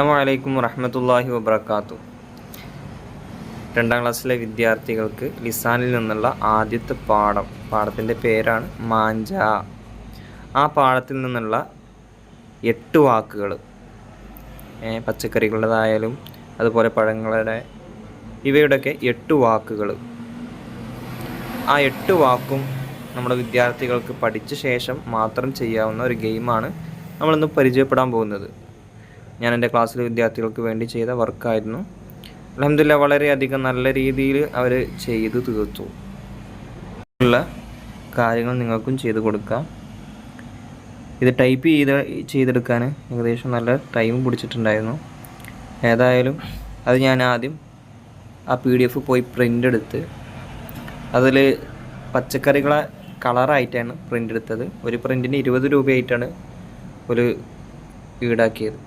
അസ്സലാമു വറഹ്മത്തുള്ളാഹി വബറകാതുഹു. രണ്ടാം ക്ലാസ്സിലെ വിദ്യാർത്ഥികൾക്ക് ലിസാനിൽ നിന്നുള്ള ആദ്യത്തെ പാഠത്തിൻ്റെ പേരാണ് മാഞ്ച. ആ പാഠത്തിൽ നിന്നുള്ള 8 വാക്കുകൾ, പച്ചക്കറികളുടേതായാലും അതുപോലെ പഴങ്ങളുടെ ഇവയുടെയൊക്കെ 8 വാക്കുകൾ. ആ 8 വാക്കും നമ്മുടെ വിദ്യാർത്ഥികൾക്ക് പഠിച്ച ശേഷം മാത്രം ചെയ്യാവുന്ന ഒരു ഗെയിമാണ് നമ്മളിന്ന് പരിചയപ്പെടാൻ പോകുന്നത്. ഞാൻ എൻ്റെ ക്ലാസ്സിലെ വിദ്യാർത്ഥികൾക്ക് വേണ്ടി ചെയ്ത വർക്കായിരുന്നു. അൽഹംദുലില്ലാ, വളരെയധികം നല്ല രീതിയിൽ അവർ ചെയ്തു തീർത്തു. ഉള്ള കാര്യങ്ങൾ നിങ്ങൾക്കും ചെയ്തു കൊടുക്കാം. ഇത് ടൈപ്പ് ചെയ്തെടുക്കാൻ ഏകദേശം നല്ല ടൈം പിടിച്ചിട്ടുണ്ടായിരുന്നു. ഏതായാലും അത് ഞാൻ ആദ്യം ആ PDF പോയി പ്രിൻ്റ് എടുത്ത് അതിൽ പച്ചക്കറികളെ കളറായിട്ടാണ് പ്രിൻ്റ് എടുത്തത്. ഒരു പ്രിൻറ്റിന് 20 രൂപയായിട്ടാണ് ഒരു ഈടാക്കിയത്.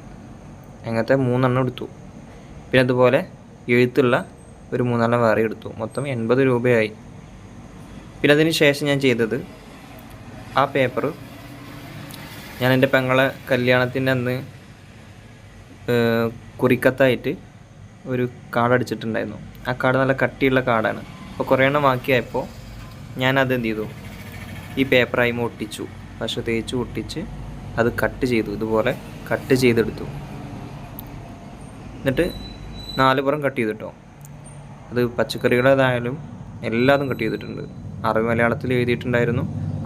അങ്ങനത്തെ 3 എണ്ണം എടുത്തു. പിന്നെ അതുപോലെ എഴുത്തുള്ള ഒരു 3 എണ്ണം വേറെ എടുത്തു. മൊത്തം 80 രൂപയായി. പിന്നെ അതിന് ശേഷം ഞാൻ ചെയ്തത്, ആ പേപ്പർ ഞാൻ എൻ്റെ പെങ്ങളെ കല്യാണത്തിൻ്റെ അന്ന് കുറിക്കത്തായിട്ട് ഒരു കാർഡ് അടിച്ചിട്ടുണ്ടായിരുന്നു. ആ കാർഡ് നല്ല കട്ടിയുള്ള കാർഡാണ്. അപ്പോൾ കുറേ എണ്ണം ബാക്കിയായപ്പോൾ ഞാനത് എന്ത് ചെയ്തു, ഈ പേപ്പറായി ഒട്ടിച്ചു. പക്ഷെ തേച്ച് ഒട്ടിച്ച് അത് കട്ട് ചെയ്തു. ഇതുപോലെ കട്ട് ചെയ്തെടുത്തു. എന്നിട്ട് 4 പുറം കട്ട് ചെയ്തിട്ടോ. അത് പച്ചക്കറികളേതായാലും എല്ലാതും കട്ട് ചെയ്തിട്ടുണ്ട്. അറബി മലയാളത്തിൽ എഴുതിയിട്ടുണ്ടായിരുന്നു,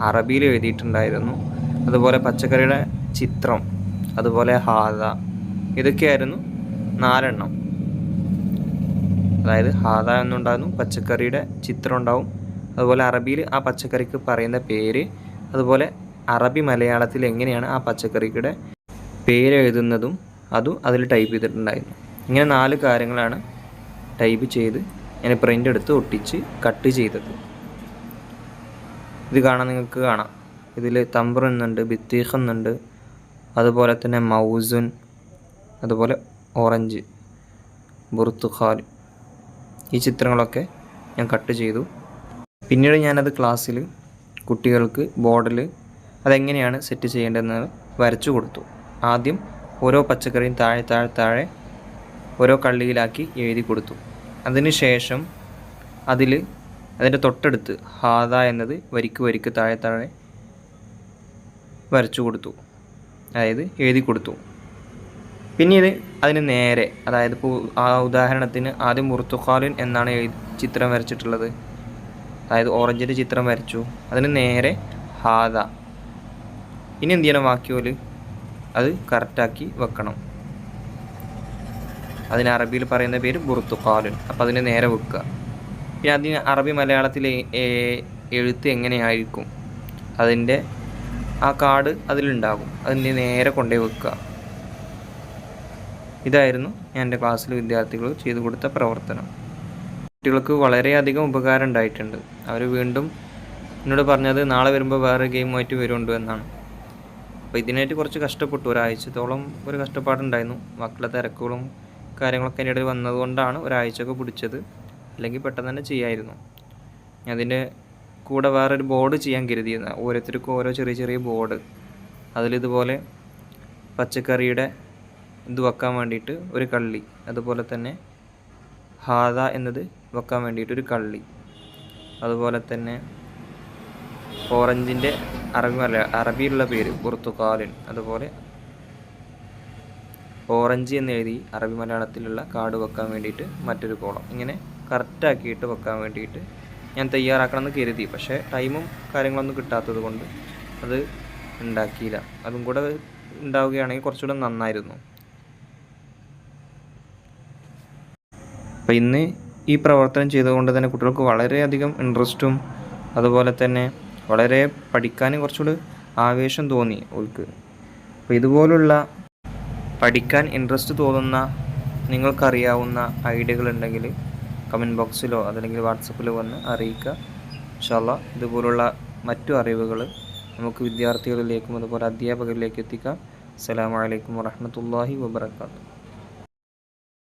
അറബിയിൽ എഴുതിയിട്ടുണ്ടായിരുന്നു. അതുപോലെ പച്ചക്കറിയുടെ ചിത്രം, അതുപോലെ ഹാദ, ഇതൊക്കെയായിരുന്നു 4 എണ്ണം. അതായത് ഹാദ എന്നുണ്ടായിരുന്നു, പച്ചക്കറിയുടെ ചിത്രം ഉണ്ടാവും, അതുപോലെ അറബിയിൽ ആ പച്ചക്കറിക്ക് പറയുന്ന പേര്, അതുപോലെ അറബി മലയാളത്തിൽ എങ്ങനെയാണ് ആ പച്ചക്കറിയുടെ പേര് എഴുതുന്നതും അതും അതിൽ ടൈപ്പ് ചെയ്തിട്ടുണ്ടായിരുന്നു. ഇങ്ങനെ 4 കാര്യങ്ങളാണ് ടൈപ്പ് ചെയ്ത് ഞാൻ പ്രിൻ്റ് എടുത്ത് ഒട്ടിച്ച് കട്ട് ചെയ്തത്. ഇത് നിങ്ങൾക്ക് കാണാം. ഇതിൽ തംബ്ർ എന്നുണ്ട്, ബിത്തീഖ് എന്നുണ്ട്, അതുപോലെ തന്നെ മൗസുൻ, അതുപോലെ ഓറഞ്ച്, ബുർത്തുഖാൽ, ഈ ചിത്രങ്ങളൊക്കെ ഞാൻ കട്ട് ചെയ്തു. പിന്നീട് ഞാനത് ക്ലാസ്സിൽ കുട്ടികൾക്ക് ബോർഡിൽ അതെങ്ങനെയാണ് സെറ്റ് ചെയ്യേണ്ടതെന്ന് വരച്ചു കൊടുത്തു. ആദ്യം ഓരോ പച്ചക്കറിയും താഴെ ഓരോ കള്ളിയിലാക്കി എഴുതി കൊടുത്തു. അതിനുശേഷം അതിൻ്റെ തൊട്ടടുത്ത് ഹാദ എന്നത് വരിക്ക് താഴെ വരച്ചു കൊടുത്തു, അതായത് എഴുതി കൊടുത്തു. പിന്നീട് അതിന് നേരെ, അതായത് ഇപ്പോൾ ആ ഉദാഹരണത്തിന് ആദ്യം ബുർത്തുഖാലിൻ എന്നാണ് ചിത്രം വരച്ചിട്ടുള്ളത്, അതായത് ഓറഞ്ചിൻ്റെ ചിത്രം വരച്ചു. അതിന് നേരെ ഹാദ. ഇനി എന്ത് ചെയ്യണം, ബാക്കിയോല് അത് കറക്റ്റാക്കി വെക്കണം. അതിന് അറബിയിൽ പറയുന്ന പേര് ബുർത്തുഖാലുൻ. അപ്പോൾ അതിന് നേരെ വെക്കുക. പിന്നെ അതിന് അറബി മലയാളത്തിൽ എഴുത്ത് എങ്ങനെയായിരിക്കും, അതിൻ്റെ ആ കാർഡ് അതിലുണ്ടാകും. അതിന് നേരെ കൊണ്ടുപോയി വെക്കുക. ഇതായിരുന്നു ഞാൻ എൻ്റെ ക്ലാസ്സിൽ വിദ്യാർത്ഥികൾ ചെയ്തു കൊടുത്ത പ്രവർത്തനം. കുട്ടികൾക്ക് വളരെയധികം ഉപകാരം ഉണ്ടായിട്ടുണ്ട്. അവർ വീണ്ടും എന്നോട് പറഞ്ഞത് നാളെ വരുമ്പോൾ വേറെ ഗെയിമായിട്ട് വരുന്നുണ്ട് എന്നാണ്. അപ്പോൾ ഇതിനായിട്ട് കുറച്ച് കഷ്ടപ്പെട്ടു. ഒരാഴ്ചത്തോളം ഒരു കഷ്ടപ്പാടുണ്ടായിരുന്നു. മക്കളുടെ തിരക്കുകളും കാര്യങ്ങളൊക്കെ എൻ്റെ ഇടയിൽ വന്നതുകൊണ്ടാണ് ഒരാഴ്ചയൊക്കെ പിടിച്ചത്. അല്ലെങ്കിൽ പെട്ടെന്ന് തന്നെ ചെയ്യാമായിരുന്നു. അതിൻ്റെ കൂടെ വേറൊരു ബോർഡ് ചെയ്യാൻ കരുതിയിരുന്നു. ഓരോരുത്തർക്കും ഓരോ ചെറിയ ബോർഡ്, അതിലിതുപോലെ പച്ചക്കറിയുടെ ഇത് വെക്കാൻ വേണ്ടിയിട്ട് ഒരു കള്ളി, അതുപോലെ തന്നെ ഹാദ എന്നത് വെക്കാൻ വേണ്ടിയിട്ടൊരു കള്ളി, അതുപോലെ തന്നെ ഓറഞ്ചിൻ്റെ അറബിയിലുള്ള പേര് ബുർത്തുഖാലിൻ, അതുപോലെ ഓറഞ്ച് എന്ന് എഴുതി അറബി മലയാളത്തിലുള്ള കാർഡ് വെക്കാൻ വേണ്ടിയിട്ട് മറ്റൊരു കോളം. ഇങ്ങനെ കറക്റ്റാക്കിയിട്ട് വെക്കാൻ വേണ്ടിയിട്ട് ഞാൻ തയ്യാറാക്കണമെന്ന് കരുതി. പക്ഷേ ടൈമും കാര്യങ്ങളൊന്നും കിട്ടാത്തത് കൊണ്ട് അത് ഉണ്ടാക്കിയില്ല. അതും കൂടെ ഉണ്ടാവുകയാണെങ്കിൽ കുറച്ചുകൂടെ നന്നായിരുന്നു. അപ്പോൾ ഇന്ന് ഈ പ്രവർത്തനം ചെയ്തുകൊണ്ട് തന്നെ കുട്ടികൾക്ക് വളരെയധികം ഇൻട്രസ്റ്റും അതുപോലെ തന്നെ വളരെ പഠിക്കാനും കുറച്ചുകൂടി ആവേശം തോന്നി അവർക്ക്. അപ്പോൾ ഇതുപോലുള്ള പഠിക്കാൻ ഇൻട്രസ്റ്റ് തോന്നുന്ന നിങ്ങൾക്കറിയാവുന്ന ഐഡിയകളുണ്ടെങ്കിൽ കമൻറ്റ് ബോക്സിലോ അതല്ലെങ്കിൽ വാട്സപ്പിലോ വന്ന് അറിയിക്കുക. ഇൻഷാ അല്ലാഹ് ഇതുപോലുള്ള മറ്റു അറിവുകൾ നമുക്ക് വിദ്യാർത്ഥികളിലേക്കും അതുപോലെ അധ്യാപകരിലേക്കും എത്തിക്കാം. അസ്സലാമു അലൈക്കും വറഹ്മത്തുള്ളാഹി വബറകാതുഹു.